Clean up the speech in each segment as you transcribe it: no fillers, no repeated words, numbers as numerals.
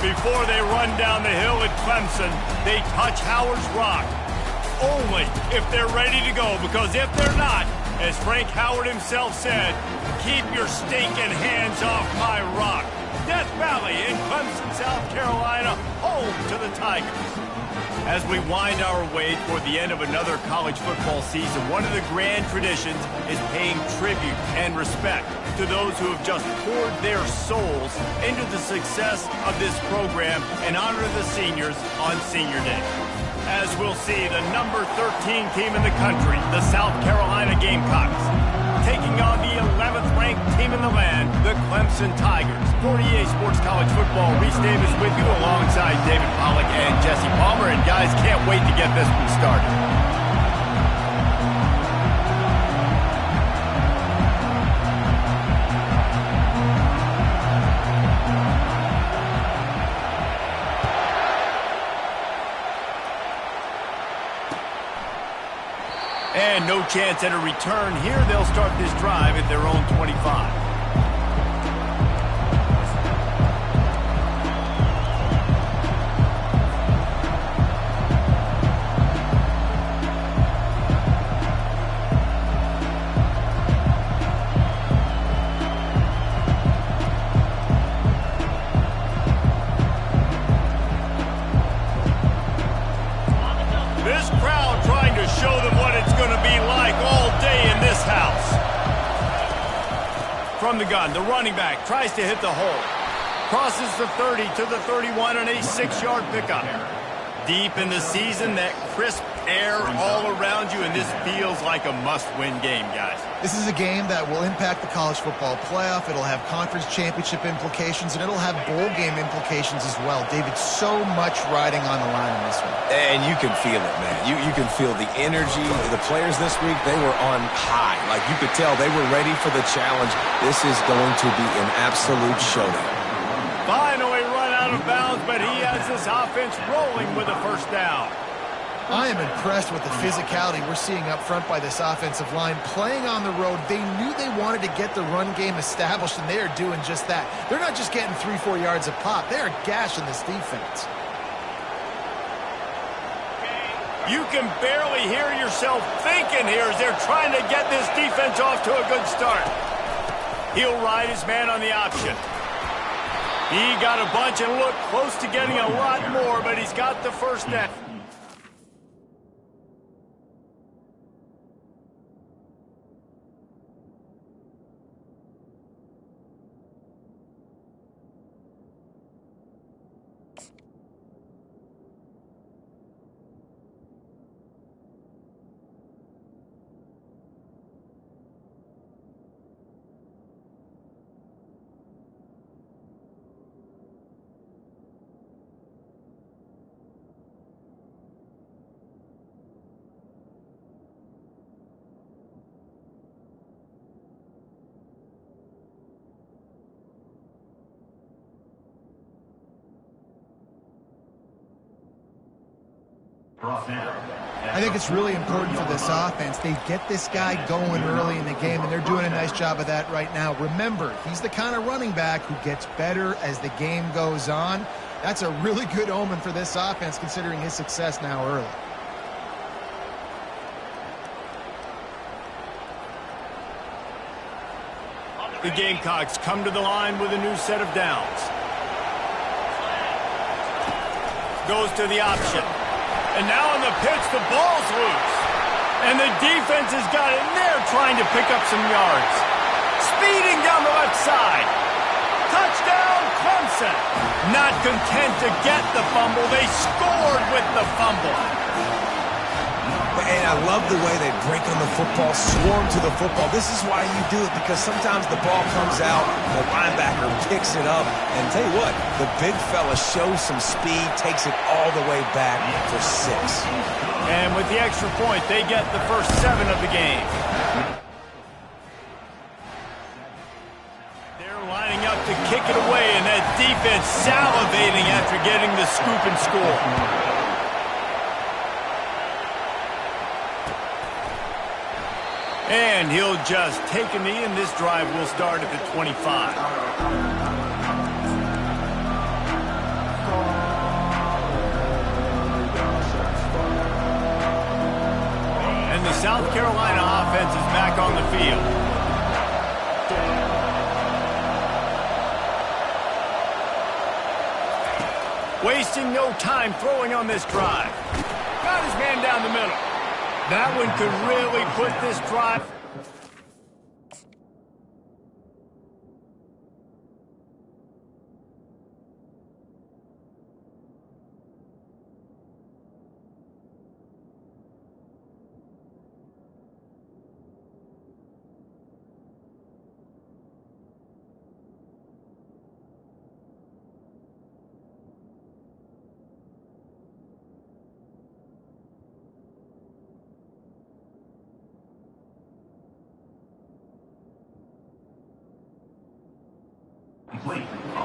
Before they run down the hill at Clemson, they touch Howard's rock. Only if they're ready to go, because if they're not, as Frank Howard himself said, keep your stinking hands off my rock. Death Valley in Clemson, South Carolina, home to the Tigers. As we wind our way toward the end of another college football season, one of the grand traditions is paying tribute and respect to those who have just poured their souls into the success of this program and honor the seniors on Senior Day. As we'll see, the number 13 team in the country, the South Carolina Gamecocks, taking on the 11th ranked team in the land, the Clemson Tigers. 48 Sports College Football, Reese Davis with you alongside David Pollack and Jesse Palmer. And guys, can't wait to get this one started. And no chance at a return here. They'll start this drive at their own 25. This crowd trying to show them what it's going to be like all day in this house. From the gun, the running back tries to hit the hole. Crosses the 30 to the 31 on a 6-yard pickup. Deep in the season, that crisp air all around you, and this feels like a must-win game, guys. This is a game that will impact the college football playoff. It'll have conference championship implications, and it'll have bowl game implications as well. David, so much riding on the line in this one. And you can feel it, man. You can feel the energy. The players this week, they were on high. Like, you could tell they were ready for the challenge. This is going to be an absolute showdown. Finally run out of bounds, but he has this offense rolling with a first down. I am impressed with the physicality we're seeing up front by this offensive line. Playing on the road, they knew they wanted to get the run game established, and they are doing just that. They're not just getting 3-4 yards a pop. They are gashing this defense. You can barely hear yourself thinking here as they're trying to get this defense off to a good start. He'll ride his man on the option. He got a bunch and looked close to getting a lot more, but he's got the first down. I think it's really important for this offense. They get this guy going early in the game, and they're doing a nice job of that right now. Remember, he's the kind of running back who gets better as the game goes on. That's a really good omen for this offense, considering his success now early. The Gamecocks come to the line with a new set of downs. Goes to the option. And now on the pitch, the ball's loose. And the defense has got it in there trying to pick up some yards. Speeding down the left side. Touchdown, Clemson. Not content to get the fumble, they scored with the fumble. And I love the way they break on the football, swarm to the football. This is why you do it, because sometimes the ball comes out, the linebacker picks it up, and tell you what, the big fella shows some speed, takes it all the way back for 6. And with the extra point, they get the first 7 of the game. They're lining up to kick it away, and that defense salivating after getting the scoop and score. And he'll just take a knee, and this drive will start at the 25. South Carolina offense is back on the field. Wasting no time throwing on this drive. Got his man down the middle. That one could really put this drive.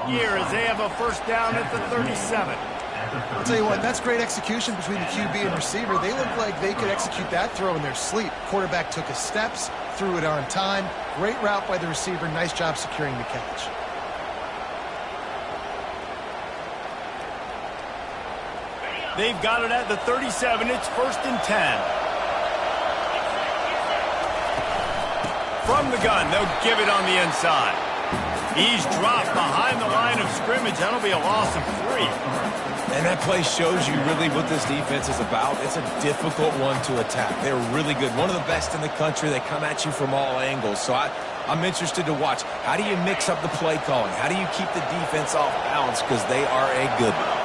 Here as they have a first down at the 37. I'll tell you what, that's great execution between the QB and receiver. They look like they could execute that throw in their sleep. Quarterback took his steps, threw it on time. Great route by the receiver. Nice job securing the catch. They've got it at the 37. It's 1st and 10. From the gun, they'll give it on the inside. He's dropped behind the line of scrimmage. That'll be a loss of 3. And that play shows you really what this defense is about. It's a difficult one to attack. They're really good. One of the best in the country. They come at you from all angles. So I'm interested to watch. How do you mix up the play calling? How do you keep the defense off balance? Because they are a good one.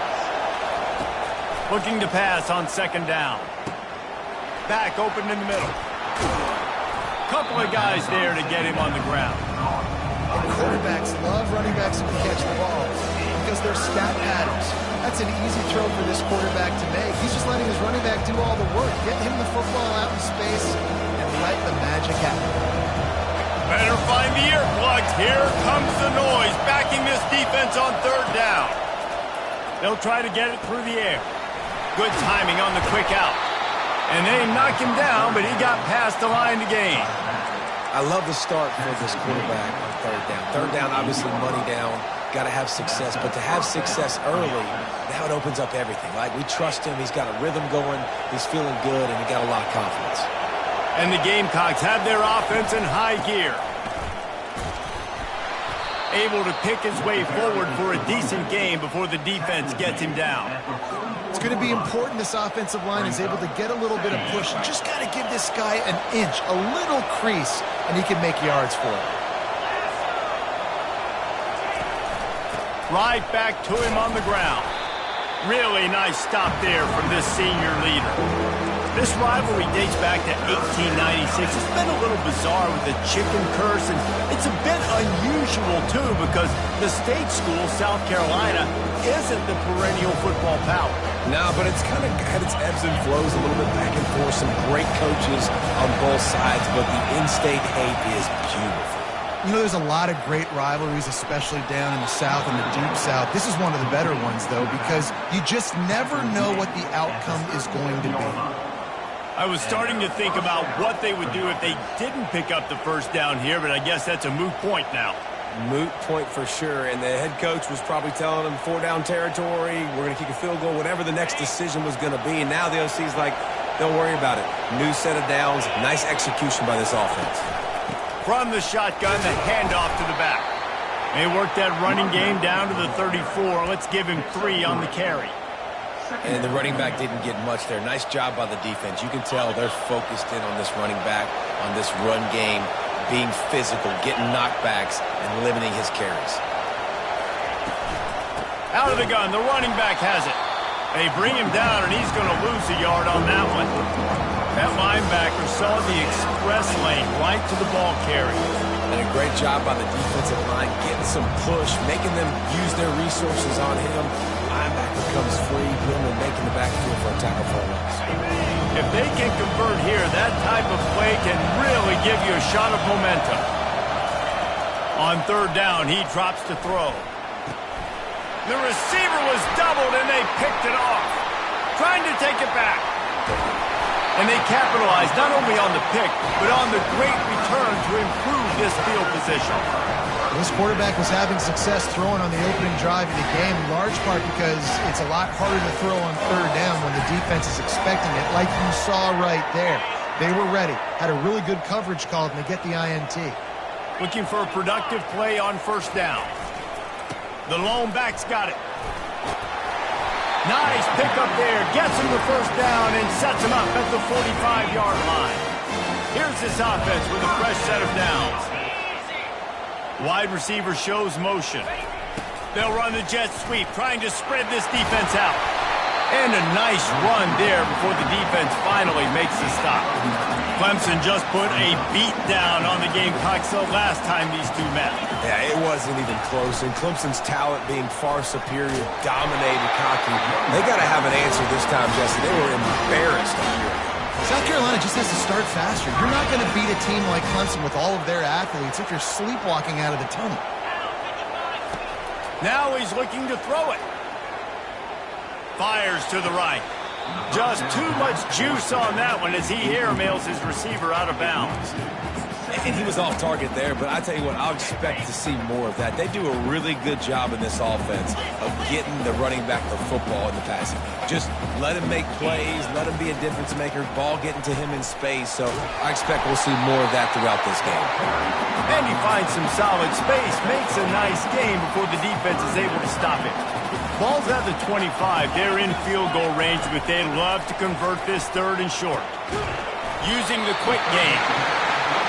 Looking to pass on 2nd down. Back open in the middle. Couple of guys there to get him on the ground. Quarterbacks love running backs who can catch the ball because they're stat patterns. That's an easy throw for this quarterback to make. He's just letting his running back do all the work. Get him the football out in space and let the magic happen. Better find the earplugs. Here comes the noise, backing this defense on 3rd down. They'll try to get it through the air. Good timing on the quick out. And they knock him down, but he got past the line to gain. I love the start for this quarterback on 3rd down. 3rd down, obviously money down. Got to have success. But to have success early, now it opens up everything. Like, we trust him. He's got a rhythm going. He's feeling good, and he got a lot of confidence. And the Gamecocks have their offense in high gear. Able to pick his way forward for a decent game before the defense gets him down. It's going to be important this offensive line is able to get a little bit of push. You just got to give this guy an inch, a little crease, and he can make yards for it. Right back to him on the ground. Really nice stop there from this senior leader. This rivalry dates back to 1896. It's been a little bizarre with the chicken curse, and it's a bit unusual, too, because the state school, South Carolina, isn't the perennial football power. No, but it's kind of had its ebbs and flows a little bit back and forth. Some great coaches on both sides, but the in-state hate is beautiful. You know, there's a lot of great rivalries, especially down in the South and the Deep South. This is one of the better ones, though, because you just never know what the outcome is going to be. I was starting to think about what they would do if they didn't pick up the first down here, but I guess that's a moot point now. Moot point for sure, and the head coach was probably telling them 4-down territory, we're going to kick a field goal, whatever the next decision was going to be, and now the OC's like, don't worry about it. New set of downs, nice execution by this offense. From the shotgun, the handoff to the back. They work that running game down to the 34. Let's give him 3 on the carry. And the running back didn't get much there. Nice job by the defense. You can tell they're focused in on this running back, on this run game, being physical, getting knockbacks, and limiting his carries. Out of the gun, the running back has it. They bring him down, and he's going to lose a yard on that one. That linebacker saw the express lane right to the ball carrier. And a great job by the defensive line, getting some push, making them use their resources on him. Linebacker comes free, Bloomer making the backfield for a tackle for a loss. If they can convert here, that type of play can really give you a shot of momentum. On 3rd down, he drops to throw. The receiver was doubled, and they picked it off. Trying to take it back. And they capitalized not only on the pick, but on the great return to improve this field position. This quarterback was having success throwing on the opening drive of the game, in large part because it's a lot harder to throw on 3rd down when the defense is expecting it, like you saw right there. They were ready. Had a really good coverage called, and they get the INT. Looking for a productive play on first down. The lone back's got it. Nice pickup there. Gets him the first down and sets him up at the 45-yard line. Here's this offense with a fresh set of downs. Wide receiver shows motion. They'll run the jet sweep, trying to spread this defense out. And a nice run there before the defense finally makes the stop. Clemson just put a beat down on the Gamecocks the last time these two met. Yeah, it wasn't even close. And Clemson's talent being far superior, dominated, cocky. They got to have an answer this time, Jesse. They were embarrassed a year ago. South Carolina just has to start faster. You're not going to beat a team like Clemson with all of their athletes if you're sleepwalking out of the tunnel. Now he's looking to throw it. Fires to the right. Just too much juice on that one as he airmails his receiver out of bounds. And he was off target there, but I tell you what, I'll expect to see more of that. They do a really good job in this offense of getting the running back the football in the passing. Just let him make plays, let him be a difference maker, ball getting to him in space. So I expect we'll see more of that throughout this game. And he finds some solid space, makes a nice game before the defense is able to stop it. Ball's at the 25. They're in field goal range, but they'd love to convert this third and short. Using the quick game.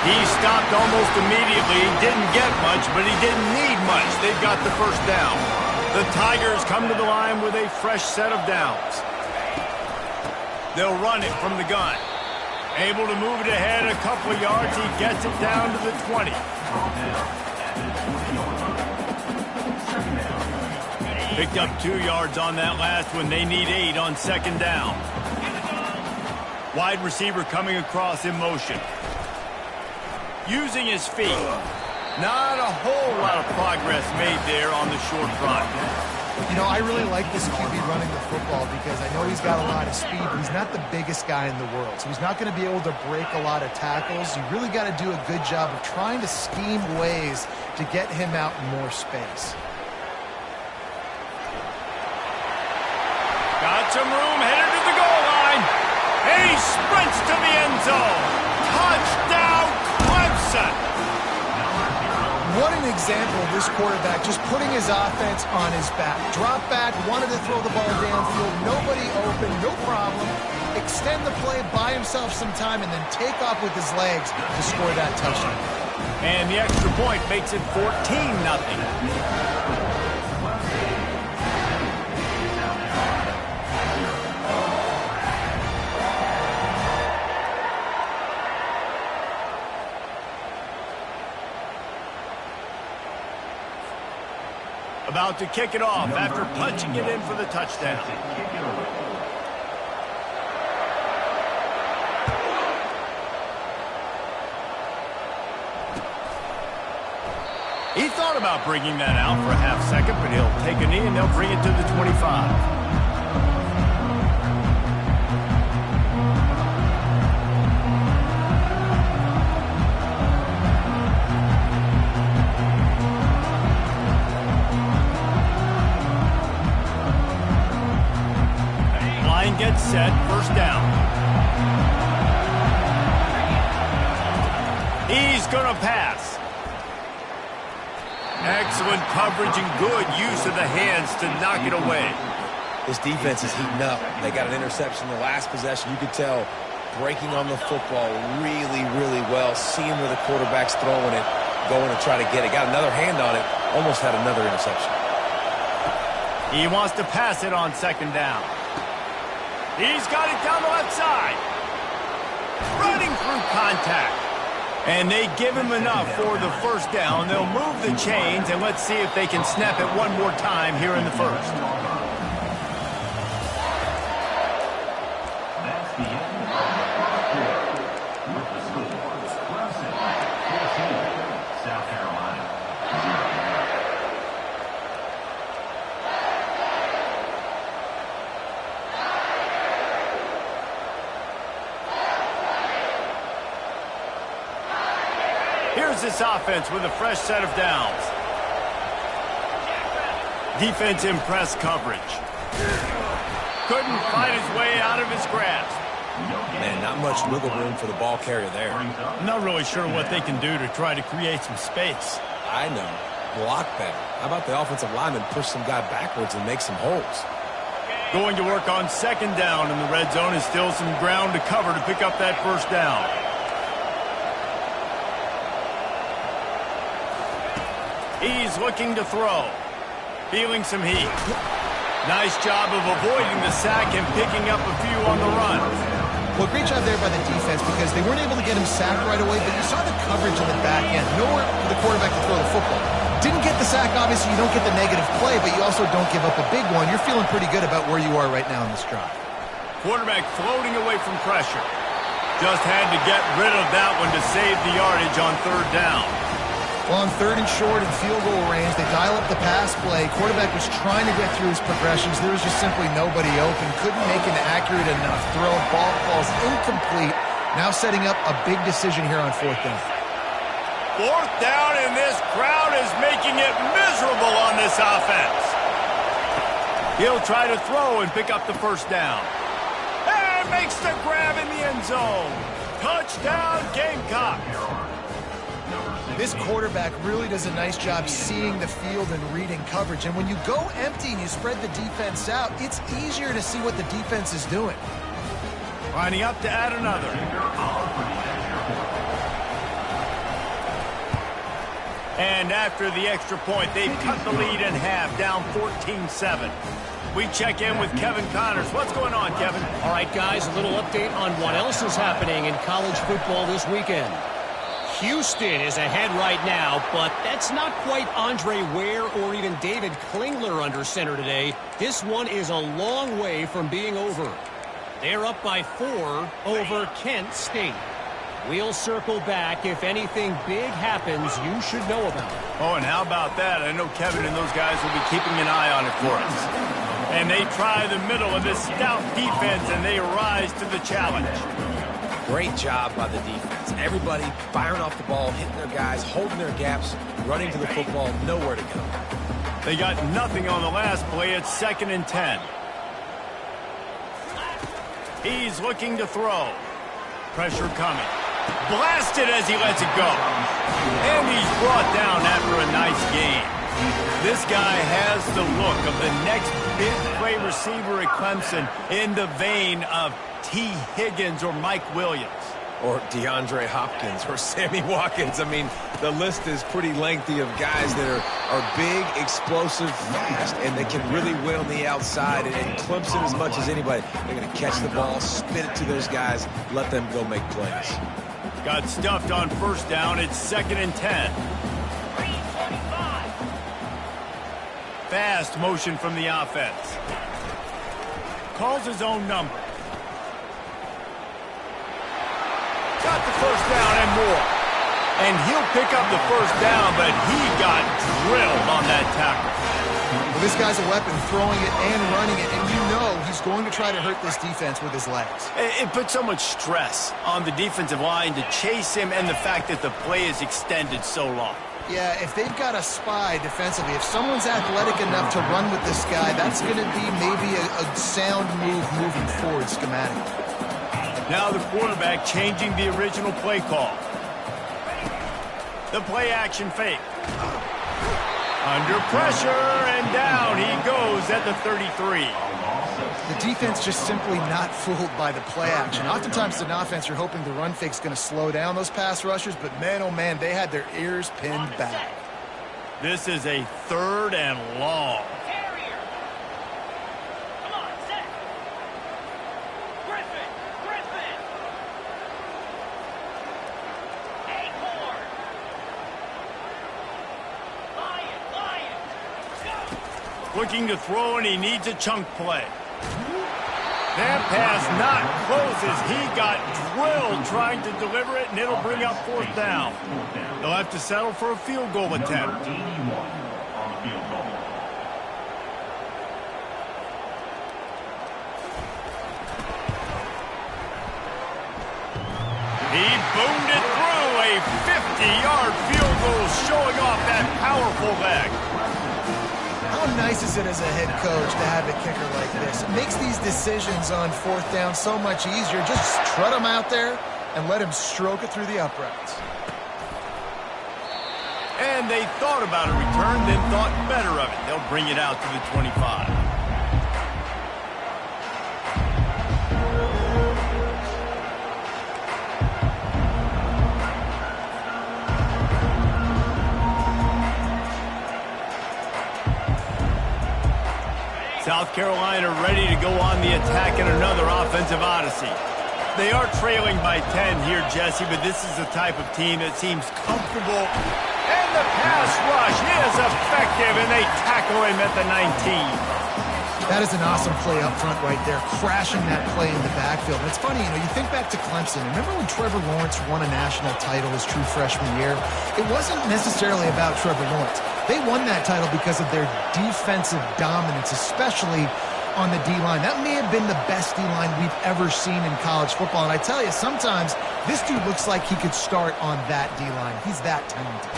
He stopped almost immediately. Didn't get much, but he didn't need much. They've got the first down. The Tigers come to the line with a fresh set of downs. They'll run it from the gun. Able to move it ahead a couple of yards. He gets it down to the 20. Picked up 2 yards on that last one. They need 8 on second down. Wide receiver coming across in motion. Using his feet. Not a whole lot of progress made there on the short run. You know, I really like this QB running the football because I know he's got a lot of speed, but he's not the biggest guy in the world. So he's not going to be able to break a lot of tackles. You really got to do a good job of trying to scheme ways to get him out in more space. Got some room, headed to the goal line. And he sprints to the end zone. Touchdown, Clemson. What an example of this quarterback just putting his offense on his back. Drop back, wanted to throw the ball downfield, nobody open, no problem. Extend the play, buy himself some time, and then take off with his legs to score that touchdown. And the extra point makes it 14-0. About to kick it off after punching it in for the touchdown. He thought about bringing that out for a half second, but he'll take a knee and they'll bring it to the 25. Gets set, first down. He's gonna pass. Excellent coverage and good use of the hands to knock it away. This defense is heating up. They got an interception the last possession. You could tell breaking on the football really, really well. Seeing where the quarterback's throwing it, going to try to get it. Got another hand on it. Almost had another interception. He wants to pass it on second down. He's got it down the left side. Running through contact. And they give him enough for the first down. They'll move the chains, and let's see if they can snap it one more time here in the first. That's the end of the with the score. Clemson 14, South Carolina 0. Here's this offense with a fresh set of downs. Defense in press coverage. Couldn't fight his way out of his grasp. Man, not much wiggle room for the ball carrier there. I'm not really sure what they can do to try to create some space. I know. Block better. How about the offensive lineman push some guy backwards and make some holes? Going to work on second down in the red zone is still some ground to cover to pick up that first down. He's looking to throw. Feeling some heat. Nice job of avoiding the sack and picking up a few on the run. Well, great job there by the defense because they weren't able to get him sacked right away, but you saw the coverage in the back end. Nowhere for the quarterback to throw the football. Didn't get the sack, obviously. You don't get the negative play, but you also don't give up a big one. You're feeling pretty good about where you are right now in this drive. Quarterback floating away from pressure. Just had to get rid of that one to save the yardage on third down. Well, on third and short and field goal range, they dial up the pass play. Quarterback was trying to get through his progressions. There was just simply nobody open. Couldn't make an accurate enough throw. Ball falls incomplete. Now setting up a big decision here on fourth down. Fourth down, and this crowd is making it miserable on this offense. He'll try to throw and pick up the first down. And makes the grab in the end zone. Touchdown, Gamecocks. This quarterback really does a nice job seeing the field and reading coverage. And when you go empty and you spread the defense out, it's easier to see what the defense is doing. Lining up to add another. And after the extra point, they've cut the lead in half, down 14-7. We check in with Kevin Connors. What's going on, Kevin? All right, guys, a little update on what else is happening in college football this weekend. Houston is ahead right now, but that's not quite Andre Ware or even David Klingler under center today. This one is a long way from being over. They're up by 4 over Kent State. We'll circle back if anything big happens you should know about. Oh, and how about that? I know Kevin and those guys will be keeping an eye on it for us. And they try the middle of this stout defense, and they rise to the challenge. Great job by the defense. Everybody firing off the ball, hitting their guys, holding their gaps, running to the football, nowhere to go. They got nothing on the last play. It's 2nd and 10. He's looking to throw. Pressure coming. Blasted as he lets it go. And he's brought down after a nice game. This guy has the look of the next big play receiver at Clemson in the vein of T. Higgins or Mike Williams. Or DeAndre Hopkins or Sammy Watkins. I mean, the list is pretty lengthy of guys that are big, explosive, fast, and they can really win on the outside. And Clemson, as much as anybody, they're going to catch the ball, spin it to those guys, let them go make plays. Got stuffed on first down. It's 2nd and 10. Fast motion from the offense. Calls his own number. Got the first down and more. And he'll pick up the first down, but he got drilled on that tackle. Well, this guy's a weapon, throwing it and running it, and you know he's going to try to hurt this defense with his legs. It puts so much stress on the defensive line to chase him and the fact that the play is extended so long. Yeah, if they've got a spy defensively, if someone's athletic enough to run with this guy, that's going to be maybe a sound move moving forward schematically. Now the quarterback changing the original play call. The play action fake. Under pressure, and down he goes at the 33. The defense just simply not fooled by the play action. Oftentimes as an offense, you're hoping the run fake's going to slow down those pass rushers, but man, oh man, they had their ears pinned back. This is a 3rd and long. Looking to throw, and he needs a chunk play. That pass not close as he got drilled trying to deliver it, and it'll bring up 4th down. They'll have to settle for a field goal attempt. He boomed it through a 50-yard field goal, showing off that powerful leg. How nice is it as a head coach to have a kicker like this? It makes these decisions on fourth down so much easier. Just trot him out there and let him stroke it through the uprights. And they thought about a return, then thought better of it. They'll bring it out to the 25. South Carolina ready to go on the attack in another offensive odyssey. They are trailing by 10 here, Jesse, but this is the type of team that seems comfortable. And the pass rush is effective, and they tackle him at the 19. That is an awesome play up front right there, crashing that play in the backfield. And it's funny, you think back to Clemson. Remember when Trevor Lawrence won a national title his true freshman year? It wasn't necessarily about Trevor Lawrence. They won that title because of their defensive dominance, especially on the D-line. That may have been the best D-line we've ever seen in college football. And I tell you, sometimes this dude looks like he could start on that D-line. He's that talented.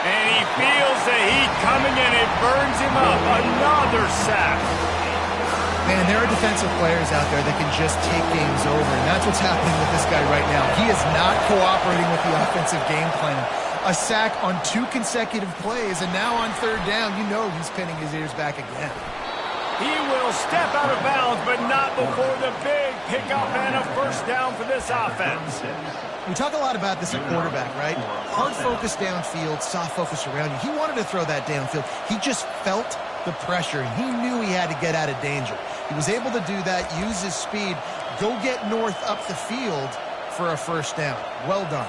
And he feels the heat coming and it burns him up. Another sack. Man, there are defensive players out there that can just take games over, and that's what's happening with this guy right now. He is not cooperating with the offensive game plan. A sack on 2 consecutive plays, and now on third down, he's pinning his ears back again. He will step out of bounds, but not before the big pickup and a first down for this offense. We talk a lot about this at quarterback, right? Hard focus downfield, soft focus around you. He wanted to throw that downfield. He just felt the pressure. He knew he had to get out of danger. He was able to do that, use his speed, go get north up the field for a first down. Well done.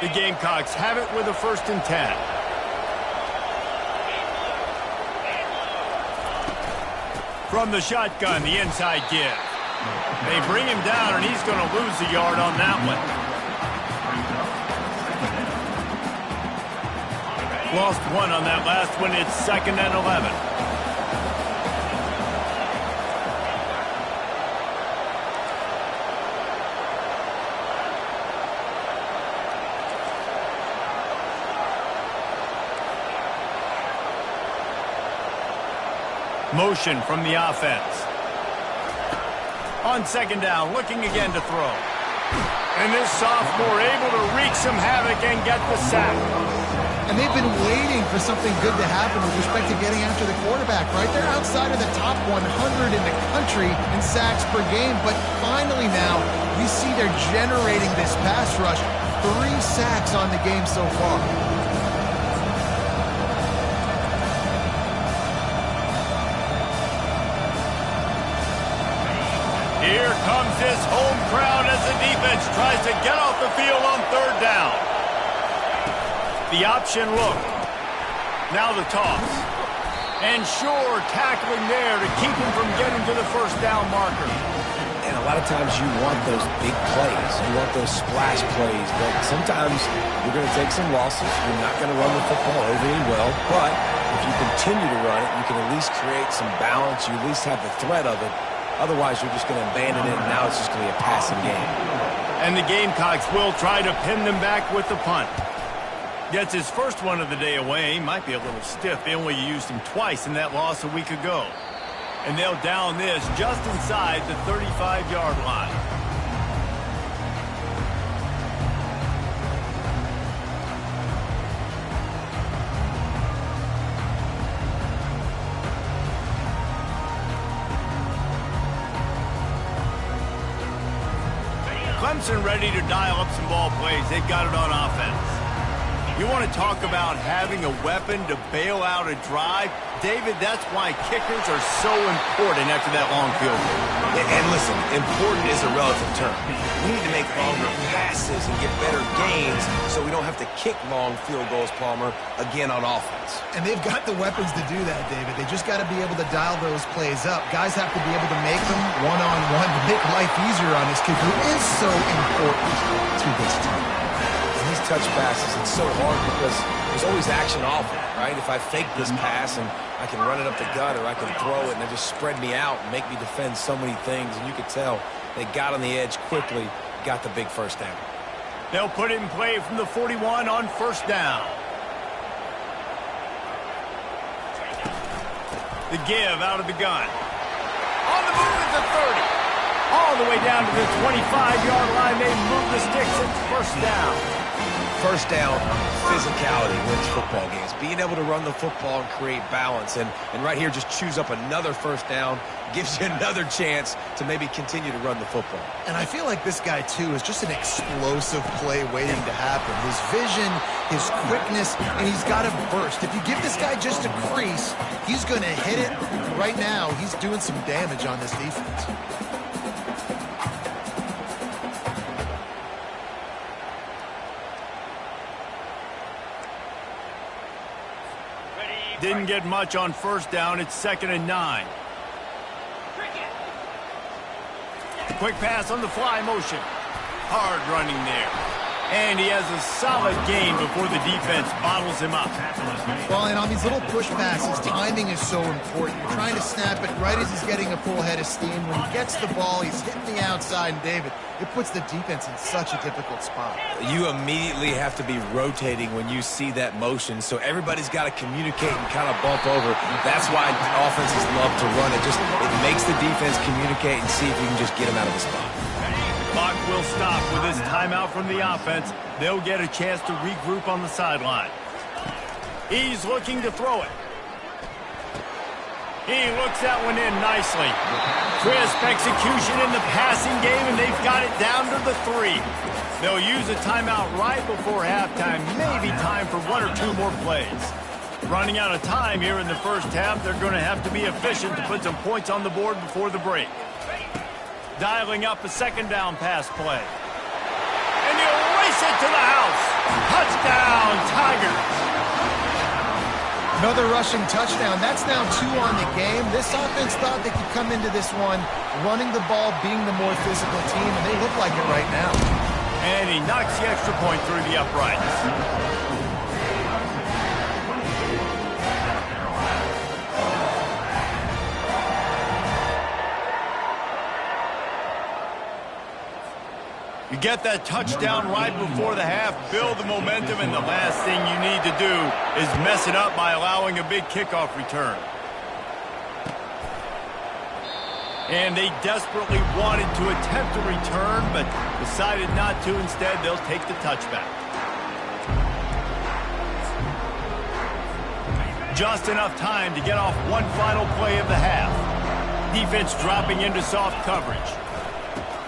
The Gamecocks have it with a 1st and 10. From the shotgun, the inside give. They bring him down, and he's going to lose a yard on that one. Lost 1 on that last one. It's 2nd and 11. Motion from the offense. On 2nd down, looking again to throw. And this sophomore able to wreak some havoc and get the sack. And they've been waiting for something good to happen with respect to getting after the quarterback, right? They're outside of the top 100 in the country in sacks per game, but finally now we see they're generating this pass rush. 3 sacks on the game so far. Here comes this home crowd as the defense tries to get off the field on 3rd down. The option look. Now the toss. And Shore tackling there to keep him from getting to the first down marker. And a lot of times you want those big plays. You want those splash plays. But sometimes you're going to take some losses. You're not going to run the football overly well. But if you continue to run it, you can at least create some balance. You at least have the threat of it. Otherwise, you're just going to abandon it, and now it's just going to be a passing game. And the Gamecocks will try to pin them back with the punt. Gets his first one of the day away. Might be a little stiff. They only used him twice in that loss a week ago. And they'll down this just inside the 35-yard line. Clemson ready to dial up some ball plays. They've got it on offense. You want to talk about having a weapon to bail out a drive? David, that's why kickers are so important after that long field goal. And listen, important is a relative term. We need to make longer passes and get better gains so we don't have to kick long field goals, Palmer, again on offense. And they've got the weapons to do that, David. They just got to be able to dial those plays up. Guys have to be able to make them one-on-one to make life easier on this kicker, who is so important to this team. And these touch passes, it's so hard because there's always action off it, right? If I fake this pass and I can run it up the gut or I can throw it and they just spread me out and make me defend so many things. And you could tell they got on the edge quickly, got the big first down. They'll put it in play from the 41 on first down. The give out of the gun. On the move at the 30. All the way down to the 25-yard line. They move the sticks. It's first down. First down, physicality wins football games. Being able to run the football and create balance. And right here, just choose up another first down. Gives you another chance to maybe continue to run the football. And I feel like this guy, too, is just an explosive play waiting to happen. His vision, his quickness, and he's got a burst. If you give this guy just a crease, he's going to hit it. Right now, he's doing some damage on this defense. Didn't get much on first down. It's 2nd and 9. Quick pass on the fly motion. Hard running there. And he has a solid gain before the defense bottles him up. Well, and on these little push passes, timing is so important. You're trying to snap it right as he's getting a full head of steam. When he gets the ball, he's hitting the outside, and David, it puts the defense in such a difficult spot. You immediately have to be rotating when you see that motion, so everybody's got to communicate and kind of bump over. That's why offenses love to run it. It makes the defense communicate and see if you can just get them out of the spot. Clock will stop with this timeout from the offense. They'll get a chance to regroup on the sideline. He's looking to throw it. He looks that one in nicely. Crisp execution in the passing game, and they've got it down to the 3. They'll use a timeout right before halftime. Maybe time for 1 or 2 more plays. Running out of time here in the first half, they're going to have to be efficient to put some points on the board before the break. Dialing up a 2nd down pass play. And he'll race it to the house. Touchdown, Tigers. Another rushing touchdown. That's now 2 on the game. This offense thought they could come into this one running the ball, being the more physical team, and they look like it right now. And he knocks the extra point through the uprights. You get that touchdown right before the half, build the momentum, and the last thing you need to do is mess it up by allowing a big kickoff return. And they desperately wanted to attempt a return, but decided not to. Instead, they'll take the touchback. Just enough time to get off one final play of the half. Defense dropping into soft coverage.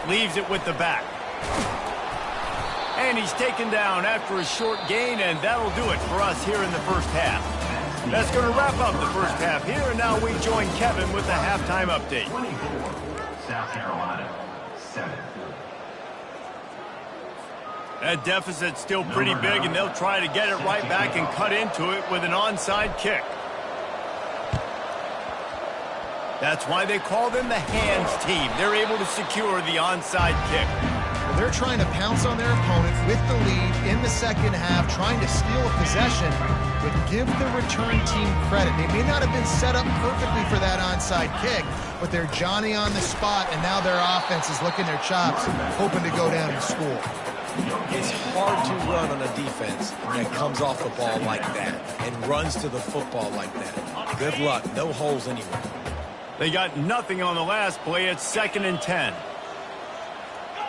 Leaves it with the back. And he's taken down after a short gain, and that'll do it for us here in the first half. That's going to wrap up the first half here, and now we join Kevin with the halftime update. 24, South Carolina, 7. That deficit's still pretty big, and they'll try to get it right back and cut into it with an onside kick. That's why they call them the hands team. They're able to secure the onside kick. They're trying to pounce on their opponent with the lead in the second half, trying to steal a possession, but give the return team credit. They may not have been set up perfectly for that onside kick, but they're Johnny on the spot, and now their offense is licking their chops, hoping to go down and score. It's hard to run on a defense that comes off the ball like that and runs to the football like that. Good luck. No holes anywhere. They got nothing on the last play. It's 2nd and 10.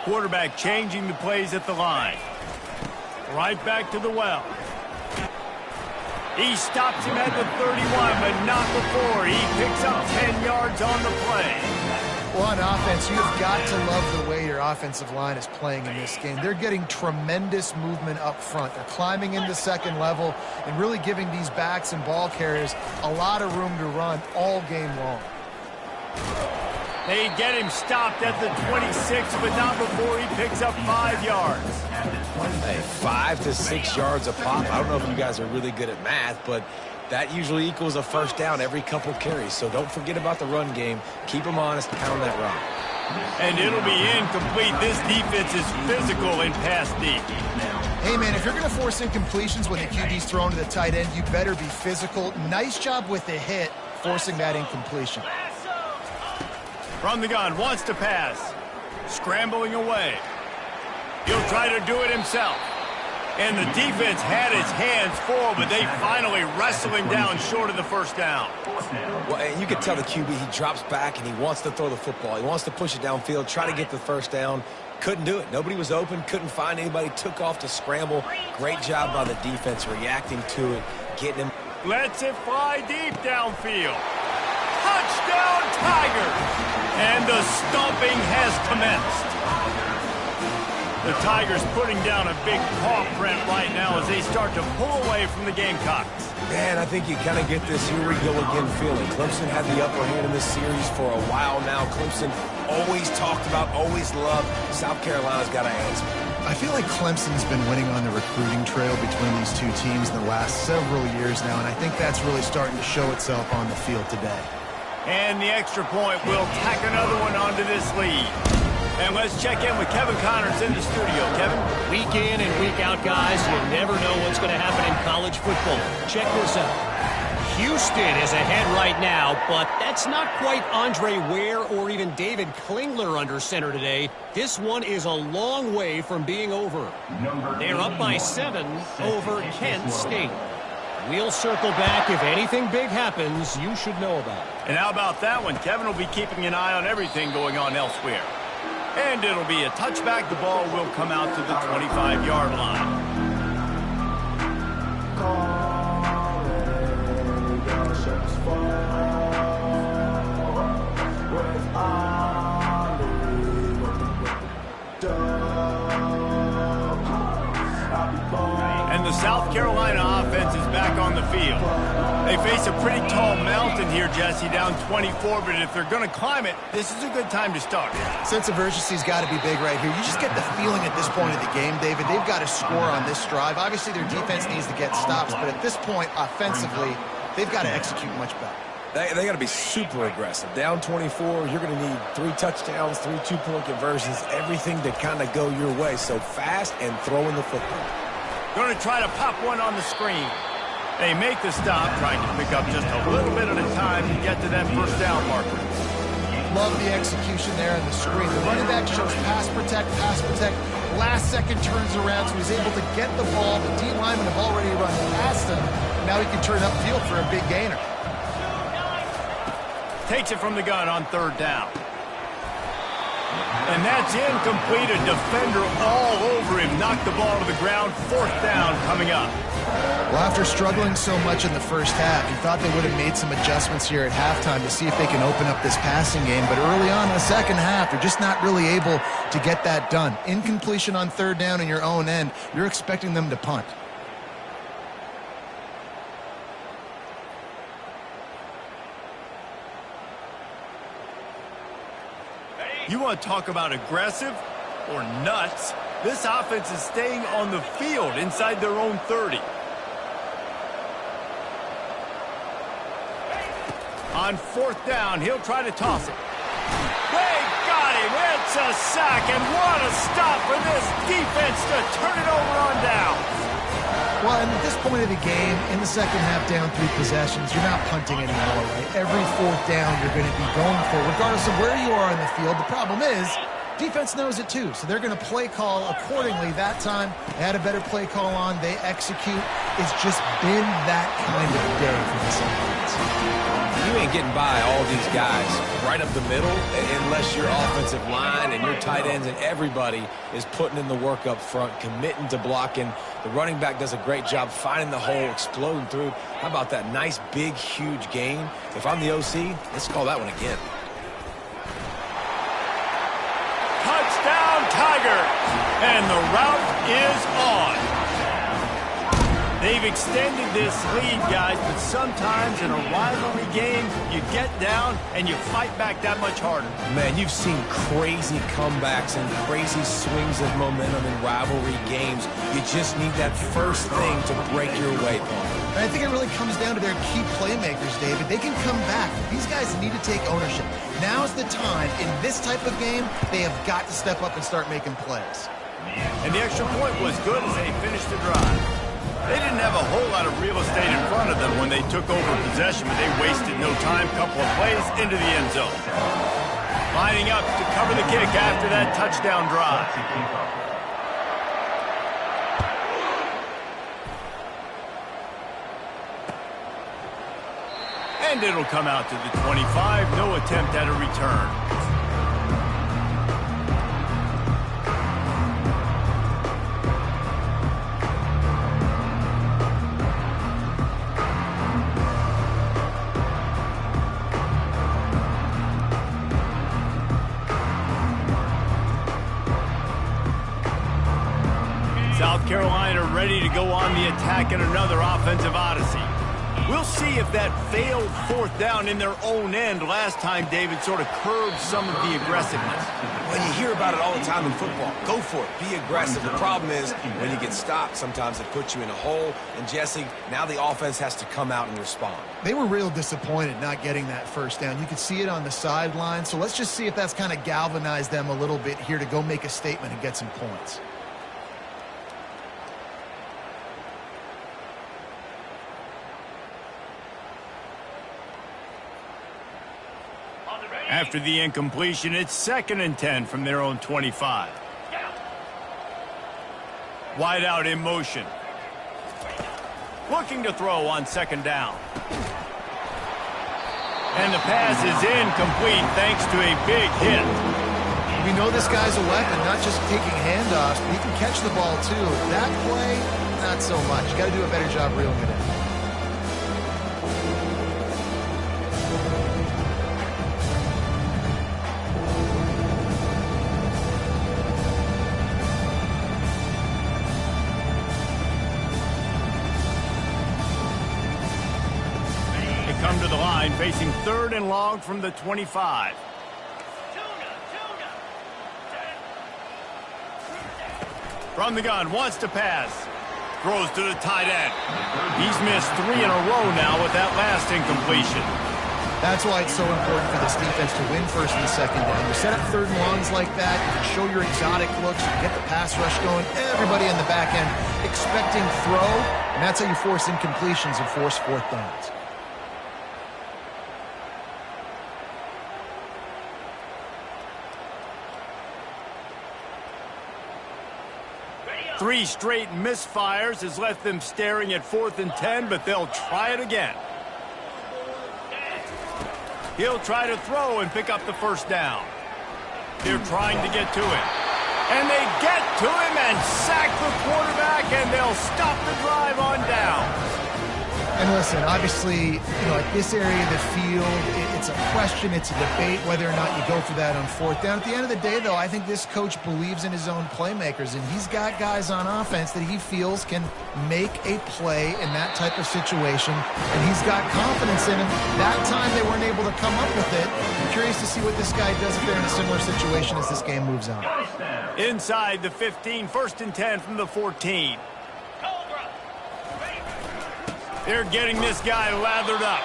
Quarterback changing the plays at the line. Right back to the well. He stops him at the 31, but not before. He picks up 10 yards on the play. Well, on offense, you've got to love the way your offensive line is playing in this game. They're getting tremendous movement up front. They're climbing into second level and really giving these backs and ball carriers a lot of room to run all game long. They get him stopped at the 26, but not before he picks up 5 yards. Hey, 5 to 6 yards a pop. I don't know if you guys are really good at math, but that usually equals a first down every couple carries. So don't forget about the run game. Keep them honest, pound that rock. And it'll be incomplete. This defense is physical in pass deep. Hey, man, if you're going to force incompletions when the QB's thrown to the tight end, you better be physical. Nice job with the hit, forcing that incompletion. From the gun, wants to pass. Scrambling away. He'll try to do it himself. And the defense had its hands full, but they finally wrestle him down short of the first down. Well, and you can tell the QB, he drops back and he wants to throw the football. He wants to push it downfield, try to get the first down. Couldn't do it. Nobody was open, couldn't find anybody, took off to scramble. Great job by the defense reacting to it, getting him. Lets it fly deep downfield. Touchdown, Tigers! And the stomping has commenced. The Tigers putting down a big paw print right now as they start to pull away from the Gamecocks. Man, I think you kind of get this here we go again feeling. Clemson had the upper hand in this series for a while now. Clemson always talked about, always loved. South Carolina's got to answer. I feel like Clemson's been winning on the recruiting trail between these two teams in the last several years now, and I think that's really starting to show itself on the field today. And the extra point will tack another one onto this lead. And let's check in with Kevin Connors in the studio. Kevin? Week in and week out, guys, you never know what's going to happen in college football. Check this out. Houston is ahead right now, but that's not quite Andre Ware or even David Klingler under center today. This one is a long way from being over. They're up by 7 over Kent State. We'll circle back. If anything big happens, you should know about it. And how about that one? Kevin will be keeping an eye on everything going on elsewhere. And it'll be a touchback. The ball will come out to the 25-yard line. And the South Carolina offense is back on the field. They face a pretty tall mountain here, Jesse, down 24, but if they're going to climb it, this is a good time to start. Sense of urgency's got to be big right here. You just get the feeling at this point of the game, David, they've got to score on this drive. Obviously, their defense needs to get stops, but at this point, offensively, they've got to execute much better. They got to be super aggressive. Down 24, you're going to need 3 touchdowns, 3 two-point conversions, everything to kind of go your way. So fast and throwing the football. Going to try to pop one on the screen. They make the stop, trying to pick up just a little bit at a time to get to that first down marker. Love the execution there on the screen. The running back shows pass protect. Last second turns around, so he's able to get the ball. The D linemen have already run past him. Now he can turn upfield for a big gainer. Takes it from the gun on 3rd down. And that's incomplete. A defender all over him. Knocked the ball to the ground. 4th down coming up. Well, after struggling so much in the first half, you thought they would have made some adjustments here at halftime to see if they can open up this passing game. But early on in the second half, they're just not really able to get that done. Incompletion on 3rd down in your own end, you're expecting them to punt. You want to talk about aggressive or nuts? This offense is staying on the field inside their own 30. On 4th down, he'll try to toss it. They got him. It's a sack, and what a stop for this defense to turn it over on down. Well, and at this point of the game, in the second half, down 3 possessions, you're not punting anymore, right? Every 4th down you're going to be going for, regardless of where you are on the field. The problem is, defense knows it too, so they're going to play call accordingly. That time, they had a better play call on. They execute. It's just been that kind of day for this offense. You ain't getting by all these guys right up the middle unless your offensive line and your tight ends and everybody is putting in the work up front, committing to blocking. The running back does a great job finding the hole, exploding through. How about that nice, big, huge gain? If I'm the OC, let's call that one again. Touchdown, Tigers! And the route is on. They've extended this lead, guys, but sometimes in a rivalry game, you get down and you fight back that much harder. Man, you've seen crazy comebacks and crazy swings of momentum in rivalry games. You just need that first thing to break your way, Paul. And I think it really comes down to their key playmakers, David. They can come back. These guys need to take ownership. Now's the time. In this type of game, they have got to step up and start making plays. And the extra point was good as they finished the drive. They didn't have a whole lot of real estate in front of them when they took over possession, but they wasted no time. Couple of plays into the end zone. Lining up to cover the kick after that touchdown drive. And it'll come out to the 25. No attempt at a return. South Carolina ready to go on the attack in another offensive odyssey. We'll see if that failed fourth down in their own end last time, David, sort of curbed some of the aggressiveness. Well, you hear about it all the time in football. Go for it. Be aggressive. The problem is when you get stopped, sometimes it puts you in a hole. And, Jesse, now the offense has to come out and respond. They were real disappointed not getting that first down. You could see it on the sideline. So let's just see if that's kind of galvanized them a little bit here to go make a statement and get some points. After the incompletion, it's 2nd and 10 from their own 25. Wide out in motion. Looking to throw on 2nd down. And the pass is incomplete thanks to a big hit. We know this guy's a weapon, not just taking handoffs, but he can catch the ball too. That play, not so much. You got to do a better job reeling it in. Come to the line, facing 3rd and long from the 25. From the gun, wants to pass. Throws to the tight end. He's missed 3 in a row now with that last incompletion. That's why it's so important for this defense to win 1st and 2nd down. You set up 3rd and longs like that, you can show your exotic looks, you can get the pass rush going, everybody in the back end expecting throw, and that's how you force incompletions and force 4th downs. Three straight misfires has left them staring at 4th and 10, but they'll try it again. He'll try to throw and pick up the 1st down. They're trying to get to him. And they get to him and sack the quarterback, and they'll stop the drive on down. And listen, obviously, at this area of the field, it's a question, it's a debate whether or not you go for that on 4th down. At the end of the day, though, I think this coach believes in his own playmakers, and he's got guys on offense that he feels can make a play in that type of situation, and he's got confidence in him. That time they weren't able to come up with it. I'm curious to see what this guy does if they're in a similar situation as this game moves on. Inside the 15, 1st and 10 from the 14. They're getting this guy lathered up.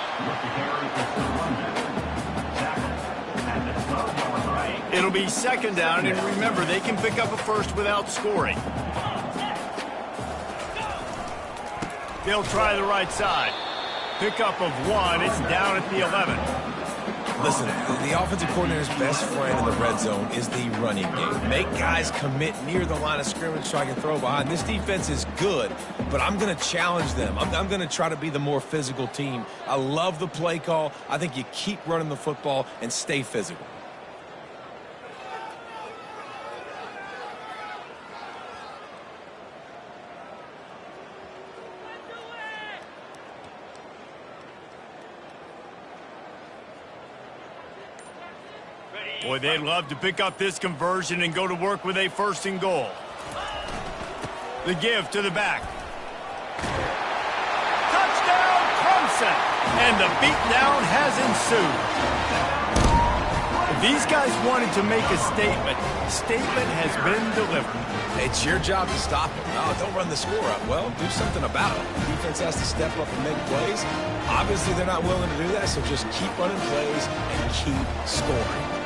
It'll be 2nd down, and remember, they can pick up a 1st without scoring. They'll try the right side. Pickup of 1. It's down at the 11. Listen, the offensive coordinator's best friend in the red zone is the running game. Make guys commit near the line of scrimmage so I can throw behind. This defense is good, but I'm going to challenge them. I'm going to try to be the more physical team. I love the play call. I think you keep running the football and stay physical. Boy, they'd love to pick up this conversion and go to work with a 1st and goal. The give to the back. Touchdown, Clemson! And the beatdown has ensued. If these guys wanted to make a statement has been delivered. It's your job to stop them. No, don't run the score up. Well, do something about it. The defense has to step up and make plays. Obviously, they're not willing to do that, so just keep running plays and keep scoring.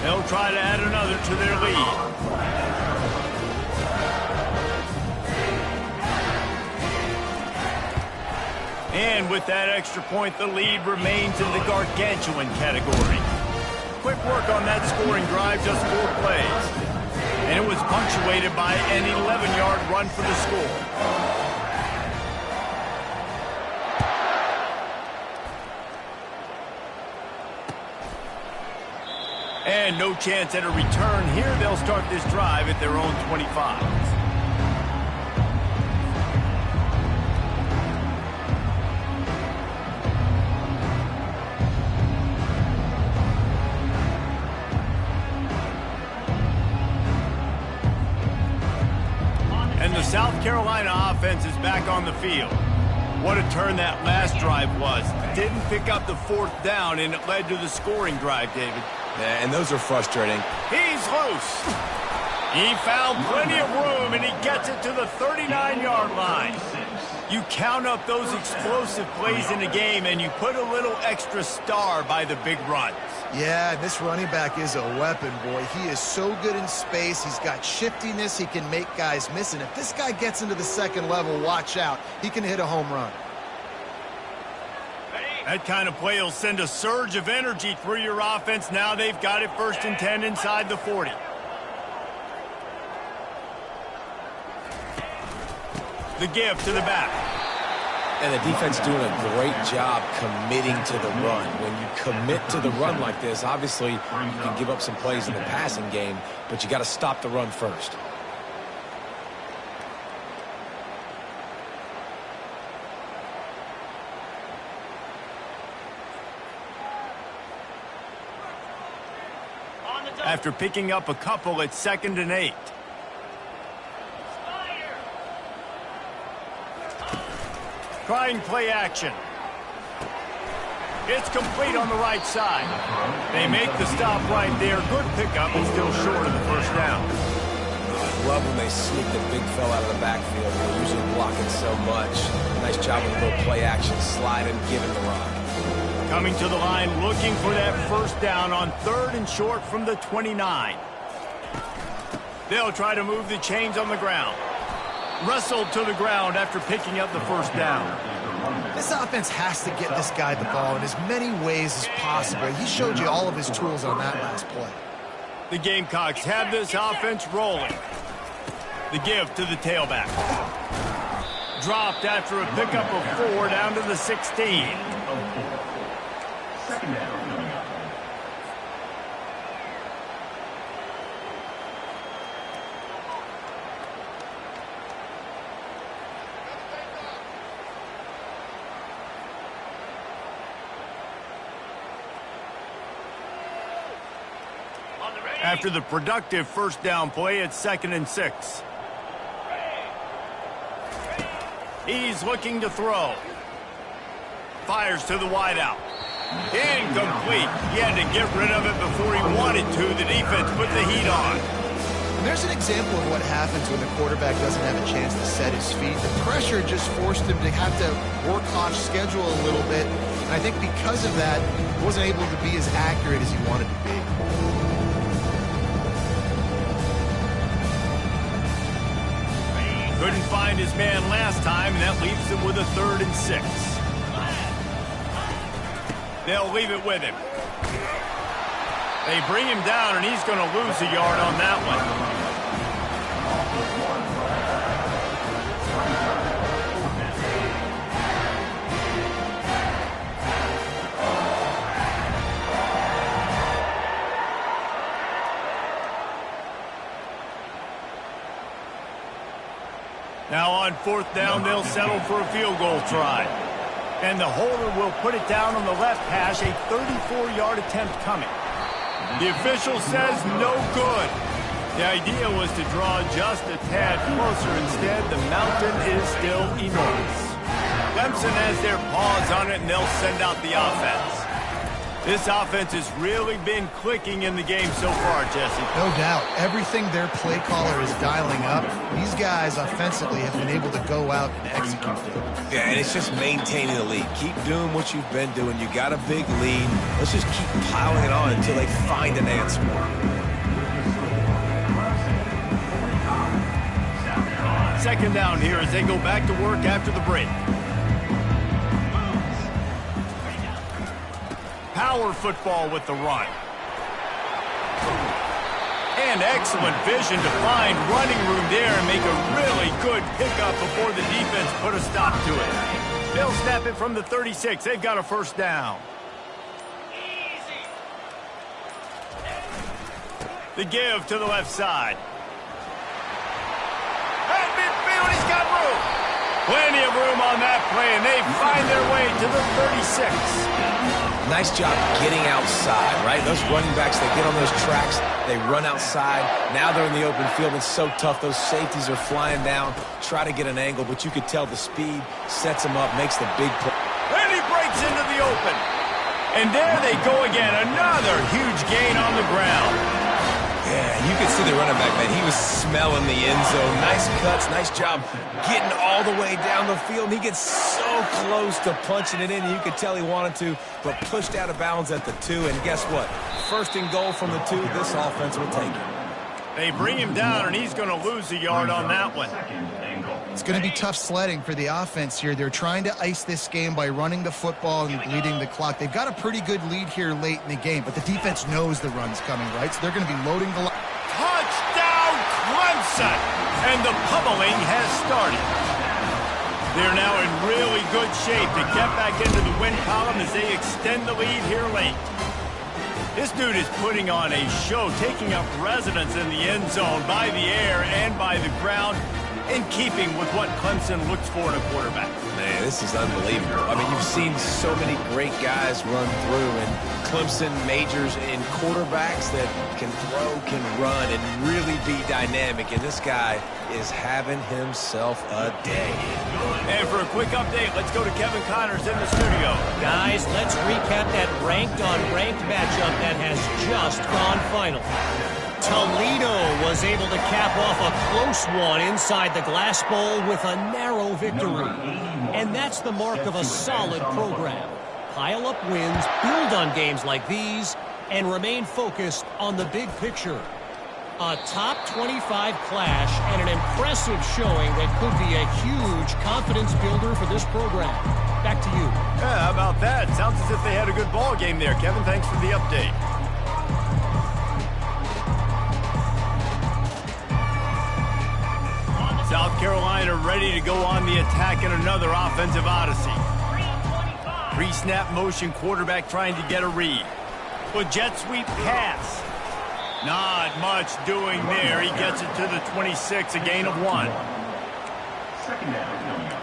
They'll try to add another to their lead. And with that extra point, the lead remains in the gargantuan category. quick work on that scoring drive, just 4 plays. And it was punctuated by an 11-yard run for the score. And no chance at a return here. They'll start this drive at their own 25. And the South Carolina offense is back on the field. What a turn that last drive was. Didn't pick up the 4th down, and it led to the scoring drive, David. Yeah, and those are frustrating. He's loose. He found plenty of room, and he gets it to the 39-yard line. You count up those explosive plays in the game, and you put a little extra star by the big runs. Yeah, this running back is a weapon, boy. He is so good in space. He's got shiftiness. He can make guys miss. And if this guy gets into the second level, watch out. He can hit a home run. That kind of play will send a surge of energy through your offense. Now they've got it 1st and 10 inside the 40. The give to the back. And the defense doing a great job committing to the run. When you commit to the run like this, obviously you can give up some plays in the passing game, but you got to stop the run first. After picking up a couple at 2nd and 8. Trying play action. It's complete on the right side. They make the stop right there. Good pickup, but still short of the 1st down. I love when they sneak the big fella out of the backfield. They're usually blocking so much. Nice job with a little play action, sliding, giving the rock. Coming to the line, looking for that 1st down on 3rd and short from the 29. They'll try to move the chains on the ground. Wrestled to the ground after picking up the 1st down. This offense has to get this guy the ball in as many ways as possible. He showed you all of his tools on that last play. The Gamecocks have this offense rolling. The give to the tailback. Dropped after a pickup of 4 down to the 16. 2nd down. After the productive 1st down play, it's 2nd and 6. He's looking to throw. Fires to the wideout. Incomplete. He had to get rid of it before he wanted to. The defense put the heat on. And there's an example of what happens when the quarterback doesn't have a chance to set his feet. The pressure just forced him to have to work off schedule a little bit. And I think because of that, he wasn't able to be as accurate as he wanted to be. Couldn't find his man last time, and that leaves him with a 3rd and 6. They'll leave it with him. They bring him down, and he's going to lose a yard on that one. Now on 4th down, they'll settle for a field goal try. And the holder will put it down on the left hash, a 34-yard attempt coming. The official says no good. The idea was to draw just a tad closer. Instead, the mountain is still enormous. Clemson has their paws on it, and they'll send out the offense. This offense has really been clicking in the game so far, Jesse. No doubt. Everything their play caller is dialing up, these guys offensively have been able to go out and execute it. Yeah, and it's just maintaining the lead. Keep doing what you've been doing. You got a big lead. Let's just keep piling it on until they find an answer. Second down here as they go back to work after the break. Power football with the run. And excellent vision to find running room there and make a really good pickup before the defense put a stop to it. They'll snap it from the 36. They've got a first down. The give to the left side. At midfield, he's got room. Plenty of room on that play, and they find their way to the 36. Nice job getting outside, right? Those running backs, they get on those tracks, they run outside. Now they're in the open field. It's so tough. Those safeties are flying down, try to get an angle, but you could tell the speed sets them up, makes the big play. And he breaks into the open. And there they go again. Another huge gain on the ground. Yeah, you could see the running back, man. He was smelling the end zone. Nice cuts, nice job getting all the way down the field. And he gets so close to punching it in. You could tell he wanted to, but pushed out of bounds at the 2. And guess what? First and goal from the 2. This offense will take it. They bring him down, and he's going to lose a yard on that one. It's going to be tough sledding for the offense here. They're trying to ice this game by running the football and bleeding the clock. They've got a pretty good lead here late in the game, but the defense knows the run's coming, right? So they're going to be loading the line. Touchdown, Clemson! And the pummeling has started. They're now in really good shape to get back into the win column as they extend the lead here late. This dude is putting on a show, taking up residence in the end zone by the air and by the ground, in keeping with what Clemson looks for in a quarterback. Man, this is unbelievable. I mean, you've seen so many great guys run through, and Clemson majors in quarterbacks that can throw, can run, and really be dynamic. And this guy is having himself a day. And for a quick update, let's go to Kevin Connors in the studio. Guys, let's recap that ranked-on-ranked matchup that has just gone final. Toledo was able to cap off a close one inside the Glass Bowl with a narrow victory. And that's the mark of a solid program. Pile up wins, build on games like these, and remain focused on the big picture. A top 25 clash and an impressive showing that could be a huge confidence builder for this program. Back to you. Yeah, how about that? Sounds as if they had a good ball game there. Kevin, thanks for the update. South Carolina ready to go on the attack in another offensive odyssey. Pre-snap motion, quarterback trying to get a read. Well, jet sweep pass. Not much doing there. He gets it to the 26, a gain of 1. Second down coming up.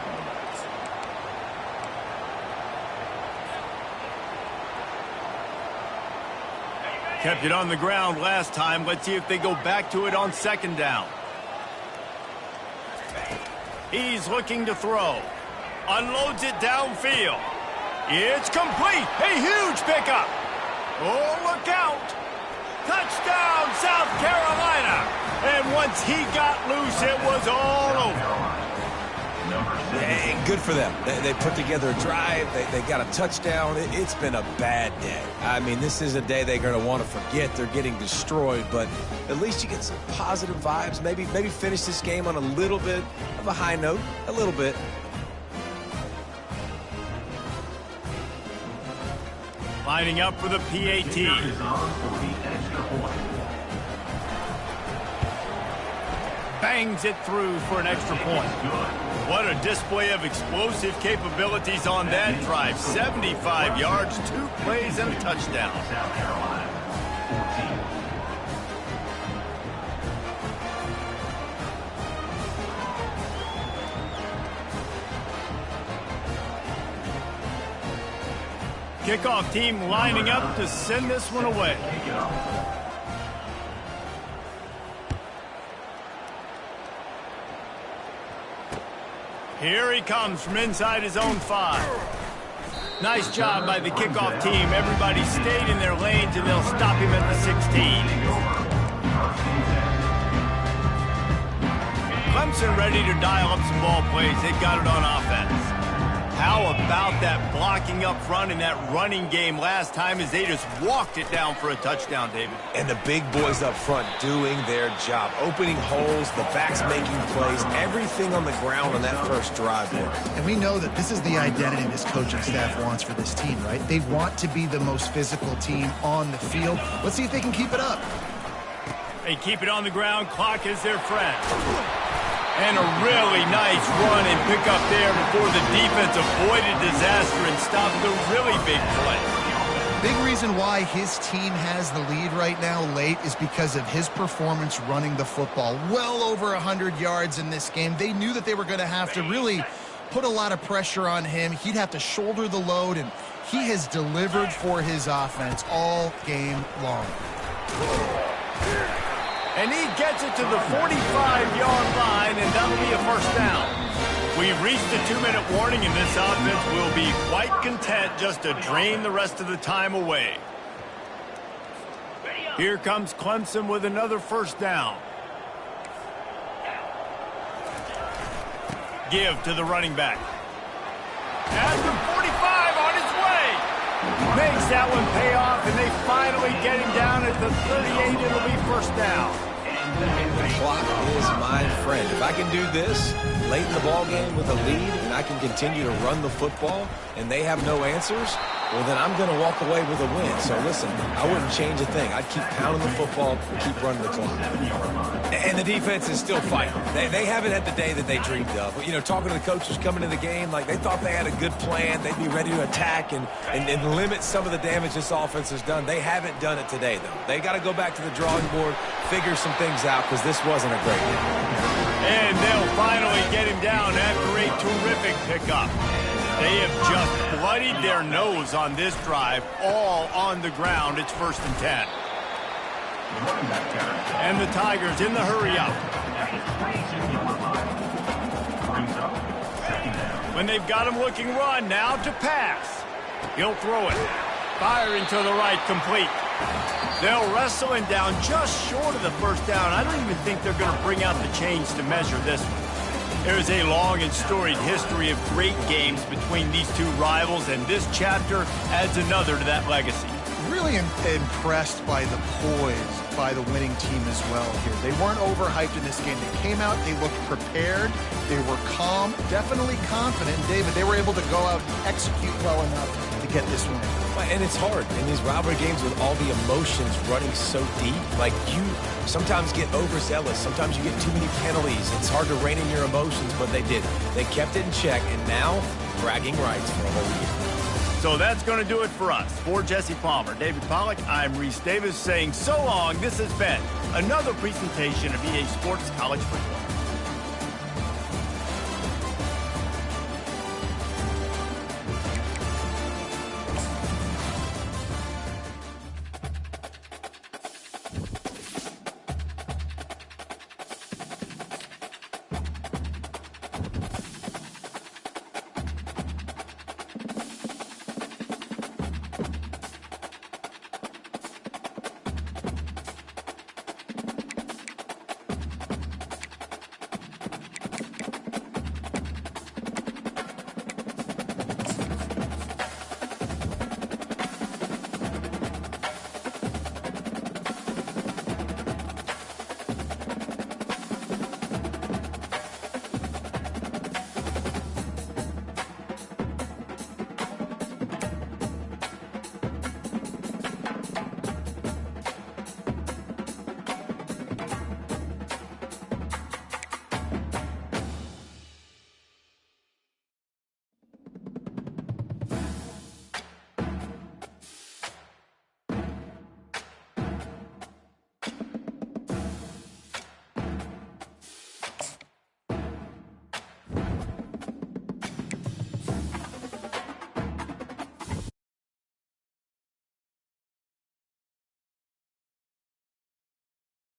Kept it on the ground last time. Let's see if they go back to it on second down. He's looking to throw. Unloads it downfield. It's complete. A huge pickup. Oh, look out. Touchdown, South Carolina. And once he got loose, it was all over. And good for them. They put together a drive. They got a touchdown. It's been a bad day. I mean, this is a day they're going to want to forget. They're getting destroyed, but at least you get some positive vibes. Maybe finish this game on a little bit of a high note. A little bit. Lining up for the PAT. Bangs it through for an extra point. What a display of explosive capabilities on that drive. 75 yards, 2 plays, and a touchdown. South Carolina, 14. Kickoff team lining up to send this one away. Here he comes from inside his own 5. Nice job by the kickoff team. Everybody stayed in their lanes, and they'll stop him at the 16. Clemson ready to dial up some ball plays. They've got it on offense. How about that blocking up front in that running game last time as they just walked it down for a touchdown, David? And the big boys up front doing their job. Opening holes, the backs making plays, everything on the ground on that first drive there. And we know that this is the identity this coaching staff wants for this team, right? They want to be the most physical team on the field. Let's see if they can keep it up. They keep it on the ground. Clock is their friend. And a really nice run and pick up there before the defense avoided disaster and stopped the really big play. Big reason why his team has the lead right now late is because of his performance running the football. Well over 100 yards in this game. They knew that they were going to have to really put a lot of pressure on him. He'd have to shoulder the load, and he has delivered for his offense all game long. And he gets it to the 45-yard line, and that'll be a first down. We've reached the 2-minute warning, and this offense will be quite content just to drain the rest of the time away. Here comes Clemson with another first down. Give to the running back. At the 45 on his way. Makes that one pay off, and they finally get him down at the 38. It'll be first down. The clock is my friend. If I can do this late in the ball game with a lead and I can continue to run the football and they have no answers, well, then I'm going to walk away with a win. So, listen, I wouldn't change a thing. I'd keep pounding the football, keep running the clock. And the defense is still fighting. They haven't had the day that they dreamed of. You know, talking to the coaches coming to the game, like they thought they had a good plan. They'd be ready to attack and limit some of the damage this offense has done. They haven't done it today, though. They got to go back to the drawing board, figure some things out, because this wasn't a great game. And they'll finally get him down after a terrific pickup. They have just bloodied their nose on this drive, all on the ground. It's 1st and 10. And the Tigers in the hurry up. When they've got him looking run, now to pass. He'll throw it. Firing to the right, complete. They'll wrestle him down just short of the first down. I don't even think they're going to bring out the chains to measure this one. There's a long and storied history of great games between these two rivals, and this chapter adds another to that legacy. Really impressed by the poise by the winning team as well here. They weren't overhyped in this game. They came out, they looked prepared, they were calm, definitely confident. David, they were able to go out and execute well enough to get this win. And it's hard in these rivalry games with all the emotions running so deep. Like, you sometimes get overzealous. Sometimes you get too many penalties. It's hard to rein in your emotions, but they did. They kept it in check, and now bragging rights for a whole year. So that's going to do it for us. For Jesse Palmer, David Pollack, I'm Reese Davis saying so long. This has been another presentation of EA Sports College Football.